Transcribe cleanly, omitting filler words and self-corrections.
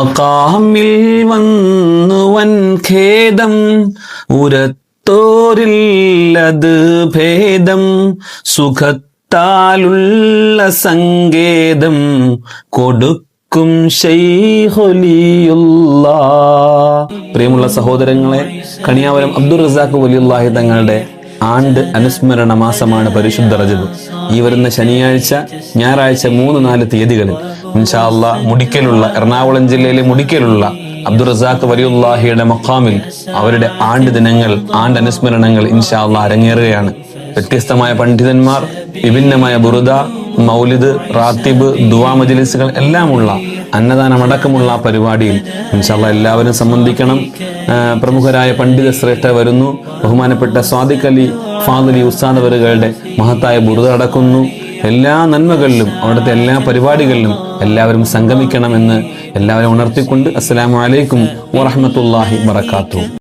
അകാമിൽ വന്നു വൻ ഖേദം ഉരത്തോരില്ലത് ഭേദം സുഖത്താലുള്ള സങ്കേതം കൊടുക്കും ശൈഖുലിയുള്ളാ. പ്രിയമുള്ള സഹോദരങ്ങളെ, കണിയാവരം അബ്ദുർ റസാഖ് വലിയുള്ളാഹി തങ്ങളുടെ ആണ്ട് അനുസ്മരണ മാസമാണ് പരിശുദ്ധ റജബ്. ഈ വരുന്ന ശനിയാഴ്ച, ഞായറാഴ്ച 3-4 തീയതികളിൽ ഇൻഷാ അല്ലാഹ് മുടിക്കലുള്ള, എറണാകുളം ജില്ലയിലെ മുടിക്കലുള്ള അബ്ദുർ റസാഖ് വലിയുള്ളാഹിയുടെ മഖാമിൽ അവരുടെ ആണ്ട് ദിനങ്ങൾ, ആണ്ട് അനുസ്മരണങ്ങൾ ഇൻഷാ അല്ലാഹ് അരങ്ങേറുകയാണ്. വ്യത്യസ്തമായ പണ്ഡിതന്മാർ, വിഭിന്നമായ ബുറുദ, മൗലിദ്, റാത്തിബ്, ദുആ മജ്ലിസുകൾ എല്ലാമുള്ള, അന്നദാനമടക്കമുള്ള പരിപാടിയിൽ ഇൻഷാ അല്ലാഹ് എല്ലാവരും സംബന്ധിക്കണം. പ്രമുഖരായ പണ്ഡിത ശ്രേഷ്ഠ വരുന്നു. ബഹുമാനപ്പെട്ട സ്വാദിഖ് അലി ഫാദിലി ഉസ്താദ് അവറുകളുടെ മഹത്തായ ബുറുദ അടക്കുന്നു. എല്ലാ നന്മകളിലും അവിടുത്തെ എല്ലാ പരിപാടികളിലും എല്ലാവരും സംഗമിക്കണമെന്ന് എല്ലാവരും ഉണർത്തിക്കൊണ്ട് അസ്സലാമു അലൈക്കും വറഹ്മത്തുള്ളാഹി വബറകാതുഹു.